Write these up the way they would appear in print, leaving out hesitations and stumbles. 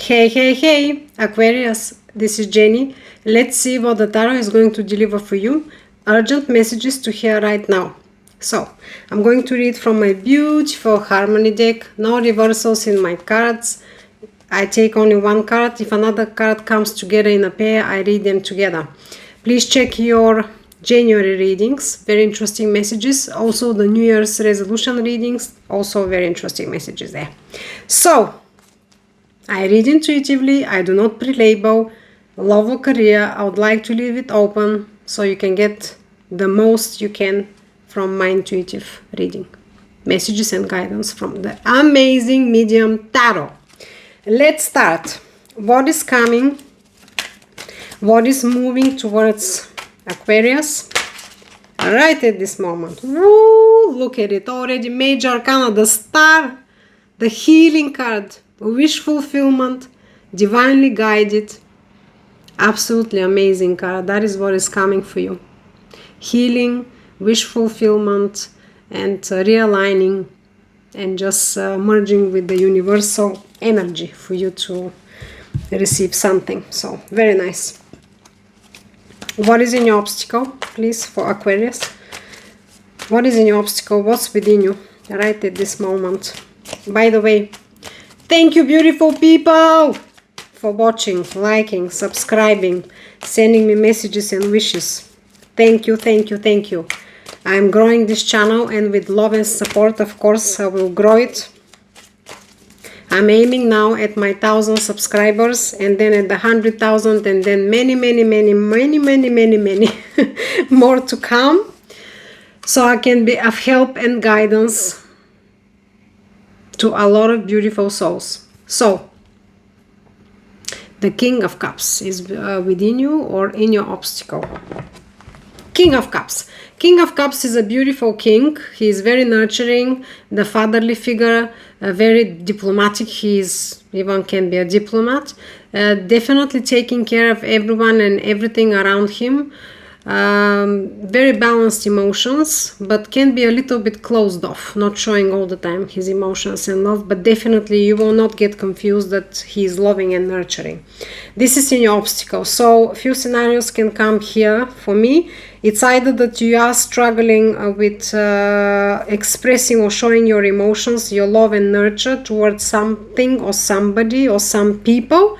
Hey, Aquarius, this is Jenny. Let's see what the tarot is going to deliver for you. Urgent messages to hear right now. So, I'm going to read from my beautiful Harmony deck. No reversals in my cards. I take only one card. If another card comes together in a pair, I read them together. Please check your January readings. Very interesting messages. Also, the New Year's resolution readings. Also, very interesting messages there. So, I read intuitively, I do not pre-label. Love or career, I would like to leave it open so you can get the most you can from my intuitive reading. Messages and guidance from the amazing medium tarot. Let's start. What is coming? What is moving towards Aquarius? Right at this moment. Woo, look at it already. Major Arcana, the star, the healing card. Wish fulfillment, divinely guided, absolutely amazing card. That is what is coming for you. Healing, wish fulfillment, and realigning, and just merging with the universal energy for you to receive something. So, very nice. What is in your obstacle, please, for Aquarius? What is in your obstacle? What's within you right at this moment? By the way, thank you, beautiful people, for watching, liking, subscribing, sending me messages and wishes. Thank you, thank you, thank you. I'm growing this channel, and with love and support, of course, I will grow it. I'm aiming now at my 1,000 subscribers, and then at the 100,000, and then many more to come, so I can be of help and guidance to a lot of beautiful souls. So, the King of Cups is within you or in your obstacle. King of Cups. King of Cups is a beautiful king. He is very nurturing, the fatherly figure, very diplomatic. He is, even can be a diplomat. Definitely taking care of everyone and everything around him. Very balanced emotions, but can be a little bit closed off, not showing all the time his emotions and love, but definitely you will not get confused that he is loving and nurturing. This is in your obstacle. So a few scenarios can come here for me. It's either that you are struggling with expressing or showing your emotions, your love and nurture towards something or somebody or some people,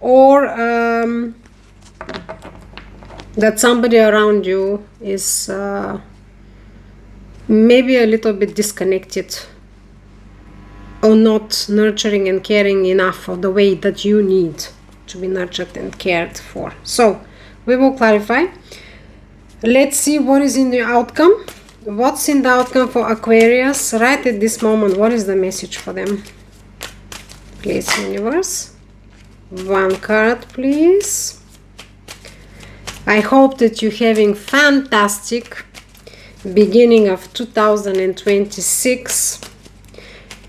or that somebody around you is maybe a little bit disconnected or not nurturing and caring enough of the way that you need to be nurtured and cared for. So we will clarify. Let's see what is in the outcome. What's in the outcome for Aquarius right at this moment? What is the message for them? Please, universe. One card, please. I hope that you're having fantastic beginning of 2026.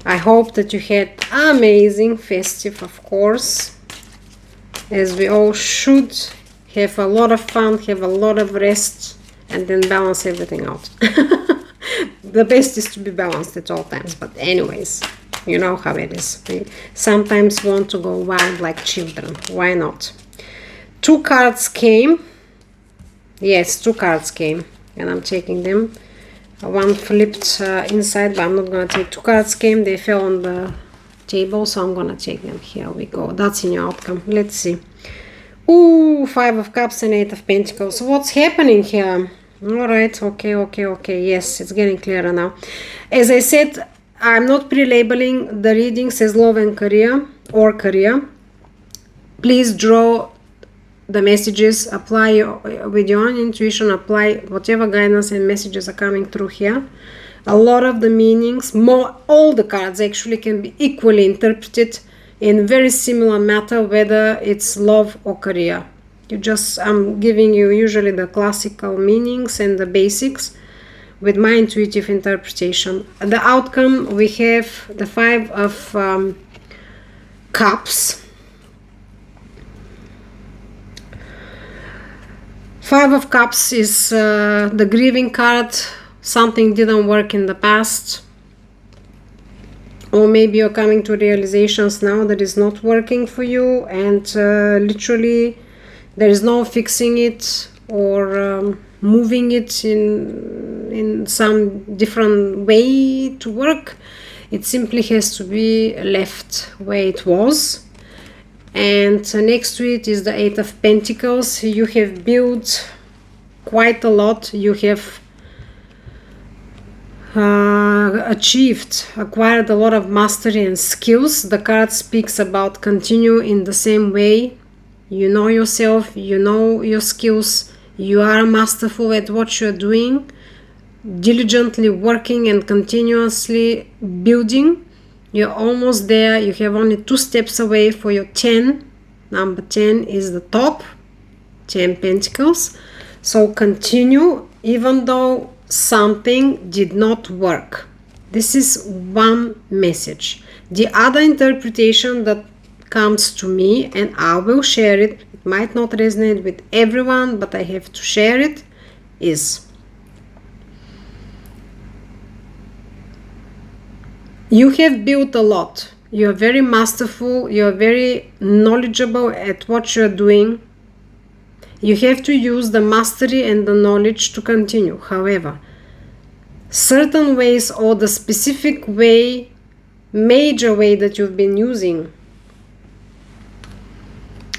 I hope that you had amazing festive, of course, as we all should. Have a lot of fun, have a lot of rest, and then balance everything out. The best is to be balanced at all times, but anyways, you know how it is. We sometimes want to go wild like children. Why not? Two cards came. Yes, two cards came, and I'm taking them. One flipped inside, but I'm not going to take. Two cards came, they fell on the table, so I'm going to take them. Here we go. That's in your outcome. Let's see. Ooh, Five of Cups and Eight of Pentacles. What's happening here? Alright, okay. Yes, it's getting clearer now. As I said, I'm not pre-labeling the readings as love and career or career. Please draw the messages, apply with your own intuition, apply whatever guidance and messages are coming through here. A lot of the meanings, all the cards actually can be equally interpreted in very similar matter, whether it's love or career. I'm giving you usually the classical meanings and the basics with my intuitive interpretation. The outcome, we have the Five of Cups. Five of Cups is the grieving card. Something didn't work in the past. or maybe you're coming to realizations now that is not working for you, and literally there is no fixing it or moving it in some different way to work. It simply has to be left where it was. And next to it is the Eight of Pentacles. You have built quite a lot. You have acquired a lot of mastery and skills. The card speaks about continue in the same way. You know yourself, you know your skills, you are masterful at what you're doing, diligently working and continuously building. You're almost there. You have only 2 steps away for your 10. Number 10 is the top, 10 Pentacles. So continue even though something did not work. This is one message. The other interpretation that comes to me, and I will share it, it might not resonate with everyone, but I have to share it, is you have built a lot. You're very masterful, you're very knowledgeable at what you're doing. You have to use the mastery and the knowledge to continue. However, certain ways or the specific way, major way that you've been using,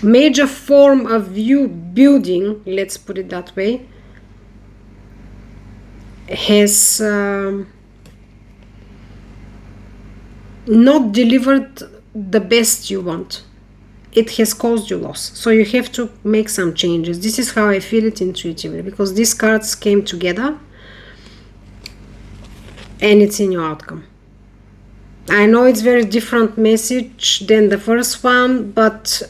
major form of you building, let's put it that way, has not delivered the best you want. It has caused you loss. So you have to make some changes. This is how I feel it intuitively, because these cards came together and it's in your outcome. I know it's very different message than the first one, but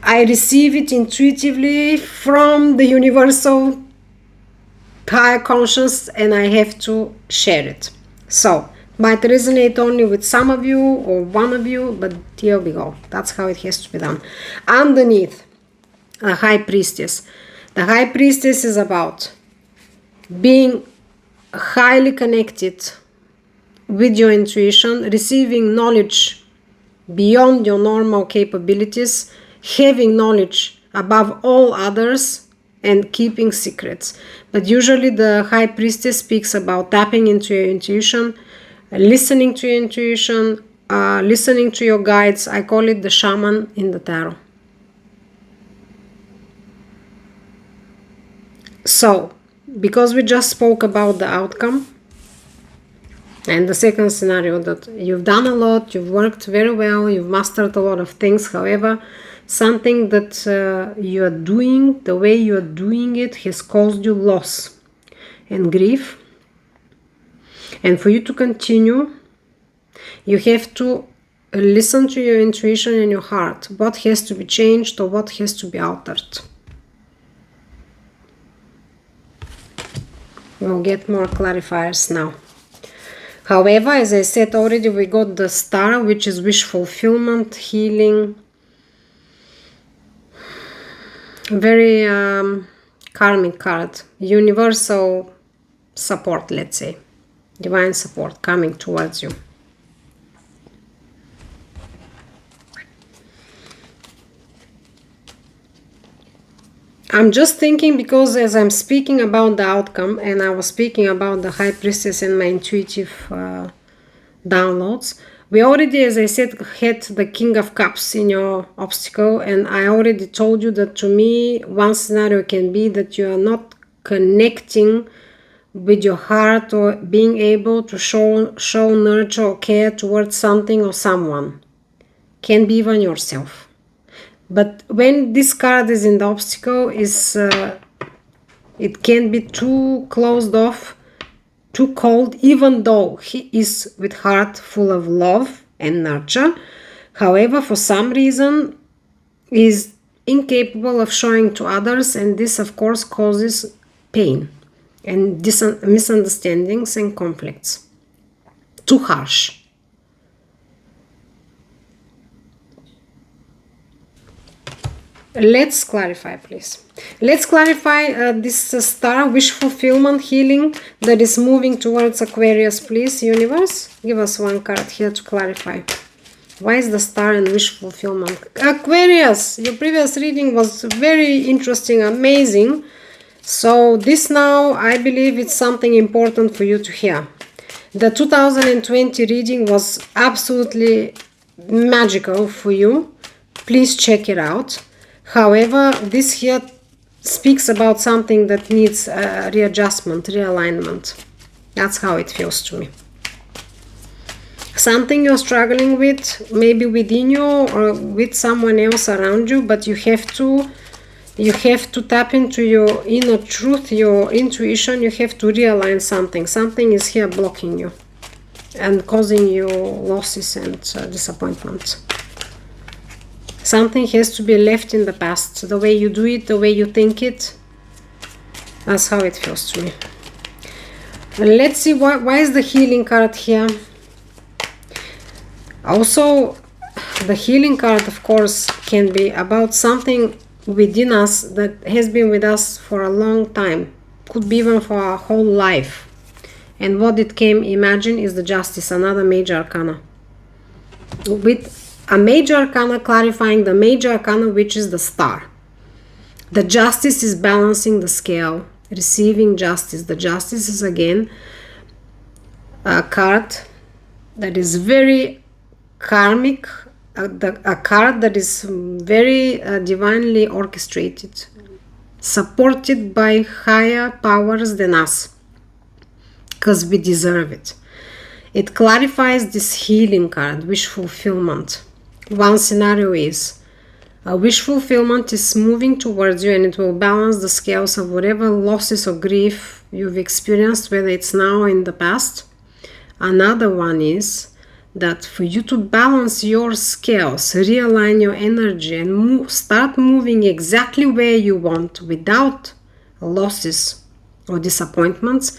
I receive it intuitively from the universal higher conscious, and I have to share it. So might resonate only with some of you or one of you, but here we go. That's how it has to be done. Underneath, a High Priestess. The High Priestess is about being highly connected with your intuition, receiving knowledge beyond your normal capabilities, having knowledge above all others, and keeping secrets. But usually the High Priestess speaks about tapping into your intuition, listening to your intuition, listening to your guides. I call it the shaman in the tarot. So, because we just spoke about the outcome and the second scenario, that you've done a lot, you've worked very well, you've mastered a lot of things. However, something that you are doing, the way you are doing it, has caused you loss and grief. And for you to continue, you have to listen to your intuition and your heart. What has to be changed or what has to be altered. We'll get more clarifiers now. However, as I said already, we got the Star, which is wish fulfillment, healing. Very karmic card. Universal support, let's say. Divine support coming towards you. I'm just thinking, because as I'm speaking about the outcome, and I was speaking about the High Priestess and my intuitive downloads, we already, as I said, had the King of Cups in your obstacle, and I already told you that to me, one scenario can be that you are not connecting with your heart or being able to show nurture or care towards something or someone. Can be even yourself. But when this card is in the obstacle, it can be too closed off, too cold, even though he is with heart full of love and nurture. However, for some reason, he is incapable of showing to others, and this of course causes pain and misunderstandings and conflicts. Too harsh. Let's clarify, please. Let's clarify this star, wish fulfillment, healing that is moving towards Aquarius, please, universe. Give us one card here to clarify. Why is the star and wish fulfillment? Aquarius, your previous reading was very interesting, amazing. So this now, I believe it's something important for you to hear. The 2020 reading was absolutely magical for you. Please check it out. However, this here speaks about something that needs readjustment, realignment. That's how it feels to me. Something you're struggling with, maybe within you or with someone else around you, but you have to tap into your inner truth, your intuition. You have to realign something. Something is here blocking you and causing you losses and disappointments. Something has to be left in the past. The way you do it, the way you think it, that's how it feels to me. Let's see why is the healing card here. Also, the healing card, of course, can be about something within us that has been with us for a long time. Could be even for our whole life. And what it came, imagine, is the Justice, another major arcana. With a major arcana clarifying the major arcana, which is the star. The Justice is balancing the scale, receiving justice. The Justice is again a card that is very karmic, a card that is very divinely orchestrated, supported by higher powers than us, because we deserve it. It clarifies this healing card, wish fulfillment. One scenario is a wish fulfillment is moving towards you, and it will balance the scales of whatever losses or grief you've experienced, whether it's now or in the past. Another one is that for you to balance your scales, realign your energy and start moving exactly where you want without losses or disappointments,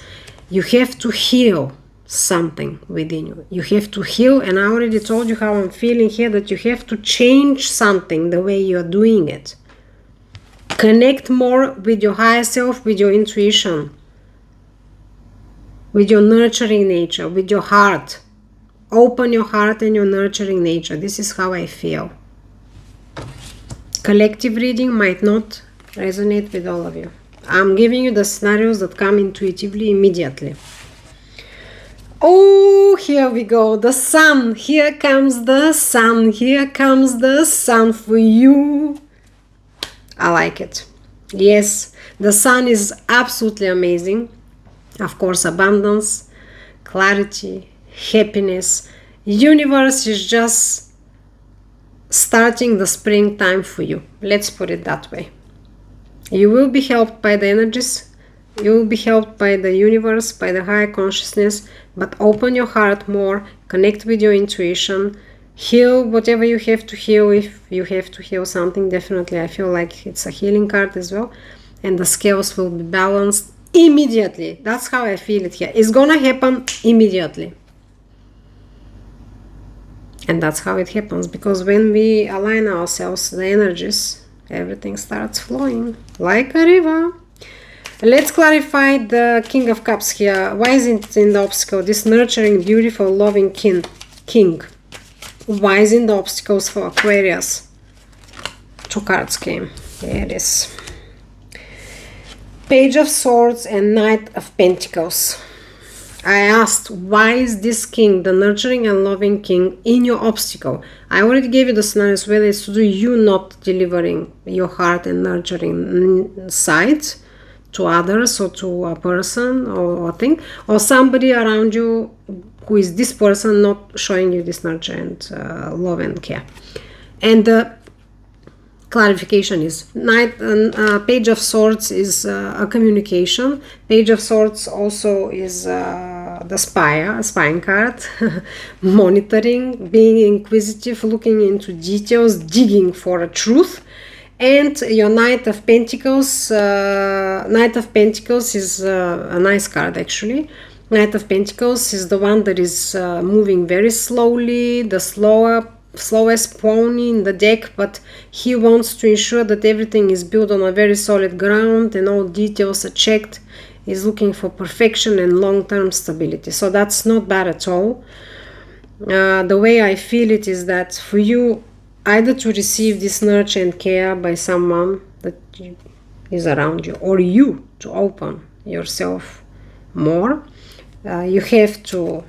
you have to heal something within you. You have to heal, and I already told you how I'm feeling here, that you have to change something the way you're doing it. Connect more with your higher self, with your intuition, with your nurturing nature, with your heart. Open your heart and your nurturing nature. This is how I feel. Collective reading might not resonate with all of you. I'm giving you the scenarios that come intuitively, immediately. Oh, here we go. The sun. Here comes the sun. Here comes the sun for you. I like it. Yes, the sun is absolutely amazing. Of course, abundance, clarity, happiness. Universe is just starting the springtime for you. Let's put it that way. You will be helped by the energies. You will be helped by the universe, by the higher consciousness, but open your heart more, connect with your intuition, heal whatever you have to heal. If you have to heal something, definitely I feel like it's a healing card as well, and the scales will be balanced immediately. That's how I feel it here. It's gonna happen immediately. And that's how it happens, because when we align ourselves, the energies, everything starts flowing like a river. Let's clarify the King of Cups here. Why is it in the obstacle? This nurturing, beautiful, loving king. Why is in the obstacles for Aquarius? Two cards came. There it is. Page of Swords and Knight of Pentacles. I asked, why is this king, the nurturing and loving king, in your obstacle? I already gave you the scenarios, whether it's to do you not delivering your heart and nurturing side to others or to a person or a thing, or somebody around you who is this person not showing you this nurture and love and care. And the clarification is Page of Swords is a communication. Page of Swords also is the spying card, monitoring, being inquisitive, looking into details, digging for a truth. And your Knight of Pentacles, Knight of Pentacles is a nice card actually. Knight of Pentacles is the one that is moving very slowly, the slower slowest pony in the deck, but he wants to ensure that everything is built on a very solid ground and all details are checked. He's looking for perfection and long-term stability. So that's not bad at all. The way I feel it is that for you, either to receive this nurture and care by someone that is around you, or you to open yourself more, you have to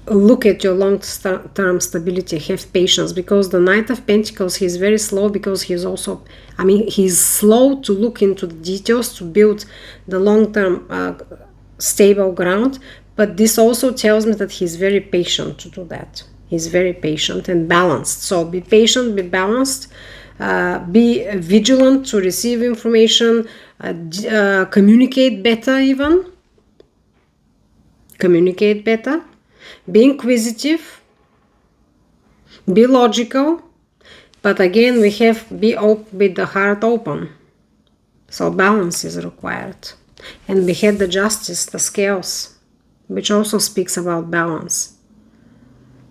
look at your long-term stability, have patience, because the Knight of Pentacles, he's very slow, because he's also, he's slow to look into the details to build the long-term stable ground, but this also tells me that he's very patient to do that. He's very patient and balanced. So be patient, be balanced, be vigilant to receive information, communicate better even. Communicate better. Be inquisitive. Be logical. But again, we have be open with the heart open. So balance is required. And we had the Justice, the scales, which also speaks about balance.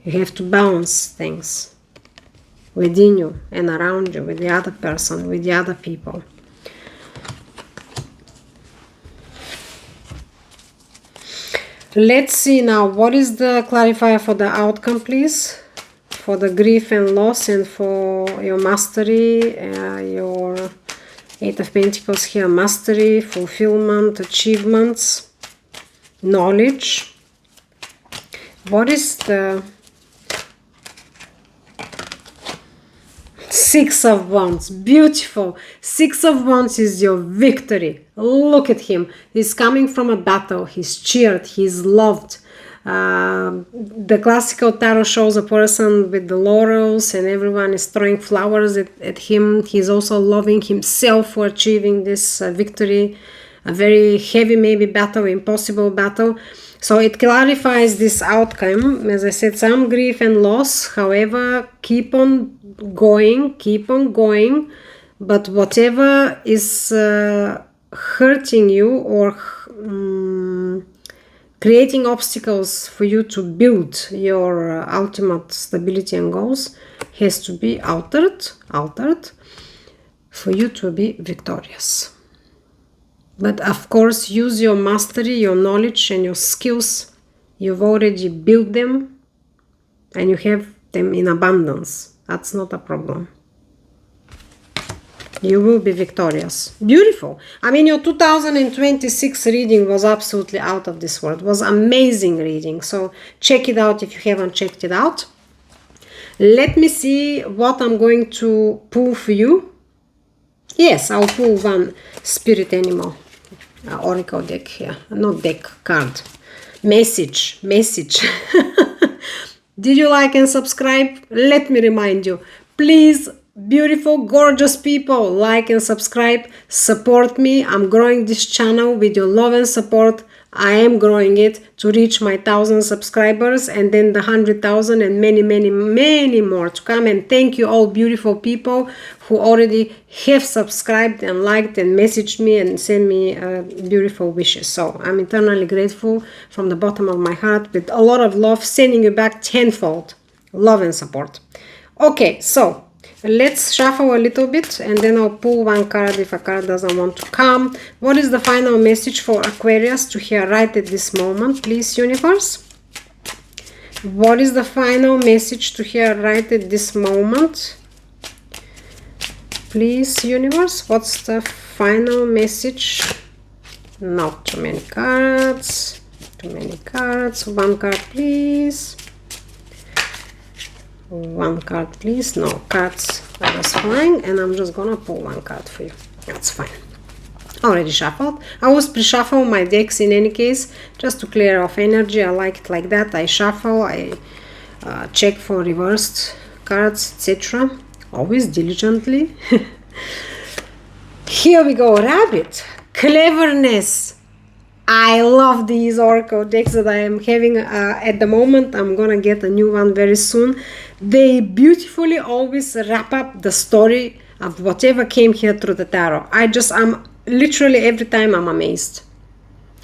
You have to balance things within you and around you, with the other person, with the other people. Let's see now, what is the clarifier for the outcome, please? For the grief and loss, and for your mastery, your Eight of Pentacles here, mastery, fulfillment, achievements, knowledge. What is the Six of Wands? Beautiful. Six of Wands is your victory. Look at him. He's coming from a battle. He's cheered. He's loved. The classical tarot shows a person with the laurels and everyone is throwing flowers at him. He's also loving himself for achieving this victory. A very heavy maybe battle, impossible battle. So it clarifies this outcome. As I said, some grief and loss. However, keep on going. But whatever is hurting you or creating obstacles for you to build your ultimate stability and goals has to be altered for you to be victorious. But of course, use your mastery, your knowledge and your skills. You've already built them and you have them in abundance. That's not a problem. You will be victorious. Beautiful. I mean, your 2026 reading was absolutely out of this world. It was amazing reading. So check it out if you haven't checked it out. Let me see what I'm going to pull for you. Yes, I'll pull one spirit animal. Oracle deck here. Not deck, card. Message. Did you like and subscribe? Let me remind you. Please, beautiful, gorgeous people, like and subscribe. Support me. I'm growing this channel with your love and support. I am growing it to reach my 1,000 subscribers and then the 100,000 and many more to come. And thank you all beautiful people who already have subscribed and liked and messaged me and sent me beautiful wishes. So I'm eternally grateful from the bottom of my heart, with a lot of love, sending you back tenfold love and support. Okay, so let's shuffle a little bit and then I'll pull one card if a card doesn't want to come. What is the final message for Aquarius to hear right at this moment, please, universe? What is the final message to hear right at this moment? Please, universe, what's the final message? Not too many cards. One card, please. One card, please. No cards. That was fine. And I'm just gonna pull one card for you. That's fine. Already shuffled. I always pre-shuffle my decks in any case, just to clear off energy. I like it like that. I shuffle. I check for reversed cards, etc. Always diligently. Here we go. Rabbit. Cleverness. I love these oracle decks that I am having at the moment. I'm gonna get a new one very soon. They beautifully always wrap up the story of whatever came here through the tarot. I'm literally every time I'm amazed.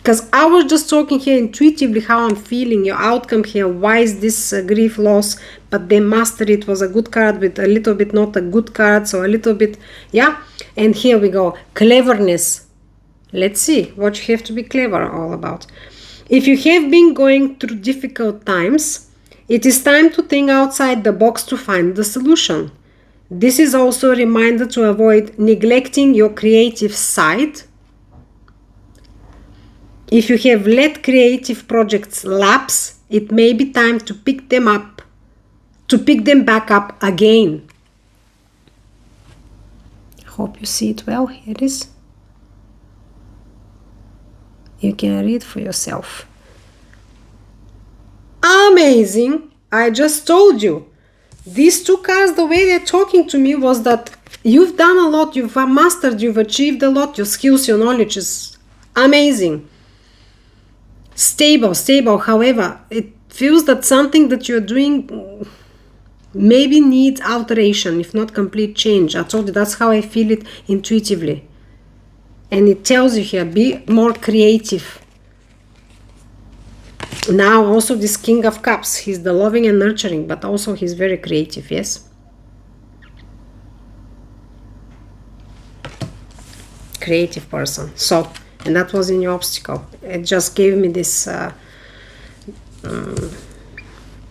Because I was just talking here intuitively how I'm feeling, your outcome here. Why is this grief, loss? But then mastery, it was a good card with a little bit not a good card. So a little bit, yeah. And here we go. Cleverness. Let's see what you have to be clever all about. If you have been going through difficult times, it is time to think outside the box to find the solution. This is also a reminder to avoid neglecting your creative side. If you have let creative projects lapse, it may be time to pick them back up again. Hope you see it well. Here it is. You can read for yourself. Amazing! I just told you. These two cards, the way they're talking to me was that you've done a lot, you've mastered, you've achieved a lot, your skills, your knowledge is amazing. Stable. However, it feels that something that you're doing maybe needs alteration, if not complete change. I told you that's how I feel it intuitively. And it tells you here, be more creative. Now also this King of Cups, he's the loving and nurturing, but also he's very creative, yes? Creative person. So, and that was in your obstacle. It just gave me this, it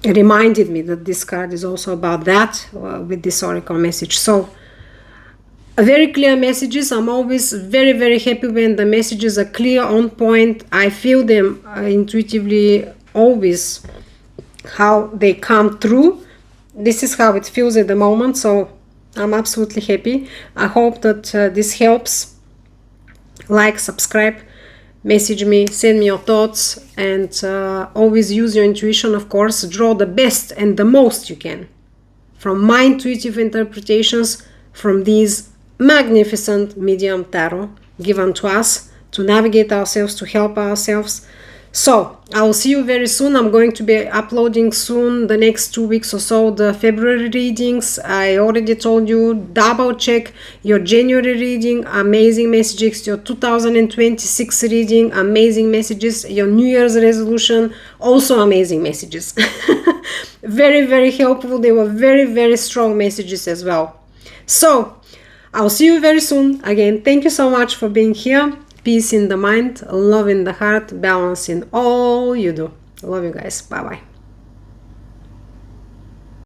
reminded me that this card is also about that with this oracle message. So, very clear messages. I'm always very, very happy when the messages are clear, on point. I feel them intuitively always, how they come through. This is how it feels at the moment. So, I'm absolutely happy. I hope that this helps. Like, subscribe, message me, send me your thoughts, and always use your intuition, of course. Draw the best and the most you can from my intuitive interpretations from these magnificent medium tarot given to us to navigate ourselves, to help ourselves. So I will see you very soon. I'm going to be uploading soon, the next 2 weeks or so, the February readings. I already told you, double check your January reading, amazing messages, your 2026 reading, amazing messages, your New Year's resolution, also amazing messages. Very, very helpful. They were very, very strong messages as well. So I'll see you very soon. Again, thank you so much for being here. Peace in the mind, love in the heart, balance in all you do. Love you guys. Bye-bye.